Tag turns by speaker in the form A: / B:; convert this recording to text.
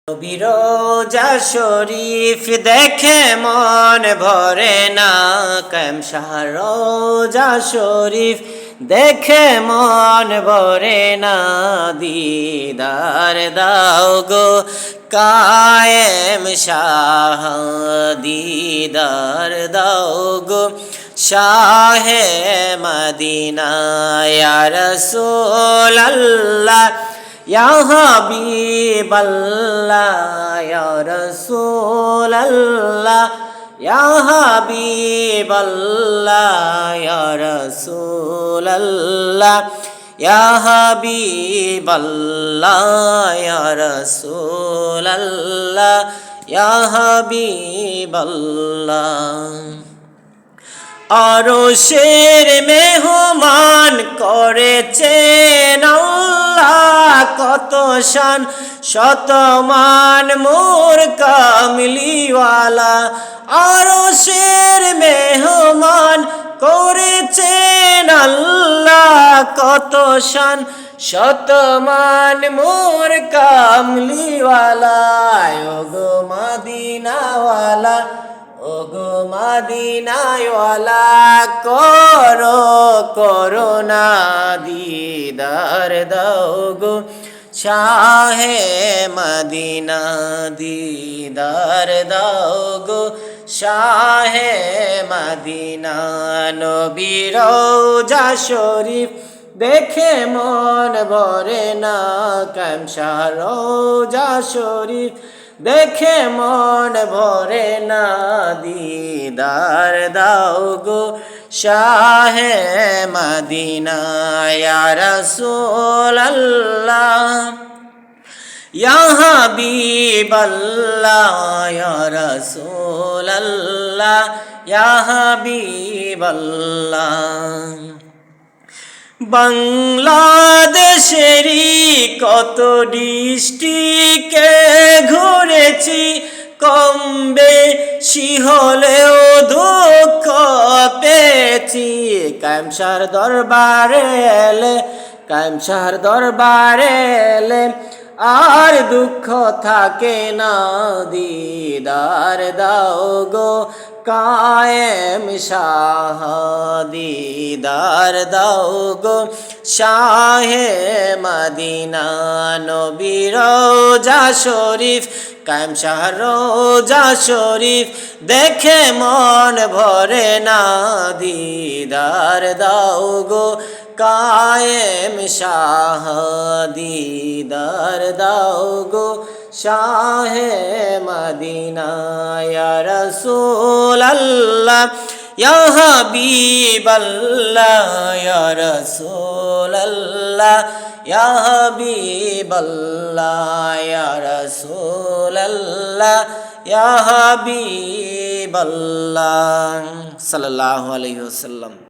A: রোজা শরীফ দেখে মন ভরে না, কায়েম শাহ রোজা শরীফ দেখে মন ভরে না। দিদার দাও গো কায়েম শাহ, দিদার দাও গো শাহে মদিনা। ইয়া রাসূলুল্লাহ ইয়া হাবিবাল্লাহ, ইয়া রাসূলুল্লাহ ইয়া হাবিবাল্লাহ, ইয়া রাসূলুল্লাহ ইয়া হাবিবাল্লাহ, ইয়া রাসূলুল্লাহ ইয়া হাবিবাল্লাহ। আরশের মেহমান করেছেন আল্লাহ, কত শান শত মান মোর কামলিওয়ালা। আরশের মেহমান করেছেন আল্লাহ, কত শান শত মান মোর কামলিওয়ালা। ওগো মদিনাওয়ালা, ওগো মদিনাওয়ালা, করো করুণা দিদার দাও গো শাহে মদিনা। দিদার দাও গো শাহে মদিনা। নবীর রওজা শরীফ দেখে মন ভরে না, কায়েম শাহ রওজা শরীফ দেখে মন ভরে না। দিদার দাও গো শাহে মদিনা। ইয়া রাসূলুল্লাহ ইয়া হাবিবাল্লাহ, ইয়া রাসূলুল্লাহ ইয়া হাবিবাল্লাহ। বাংলাদেশেরই কত ডিস্ট্রিক্টে ঘুরেছি, কম বেশি হলেও দুঃখ পেয়েছি। কায়েম শাহর দরবারে এলে, কায়েম শাহর দরবারে এলে আর দুঃখ থাকে না। দিদার দাও গো কায়েম শাহ, দিদার দাও গো শাহে মদিনা। নবীর রওজা শরীফ, কায়েম শাহ রওজা শরীফ দেখে মন ভরে না। দিদার দাও গো কায়েম শাহ, দিদার দাও গো শাহে মদিনা। ইয়া রাসূলুল্লাহ ইয়া হাবিবাল্লাহ, ইয়া রাসূলুল্লাহ ইয়া হাবিবাল্লাহ, ইয়া রাসূলুল্লাহ ইয়া হাবিবাল্লাহ সাল্লাল্লাহু আলাইহি ওয়াসাল্লাম।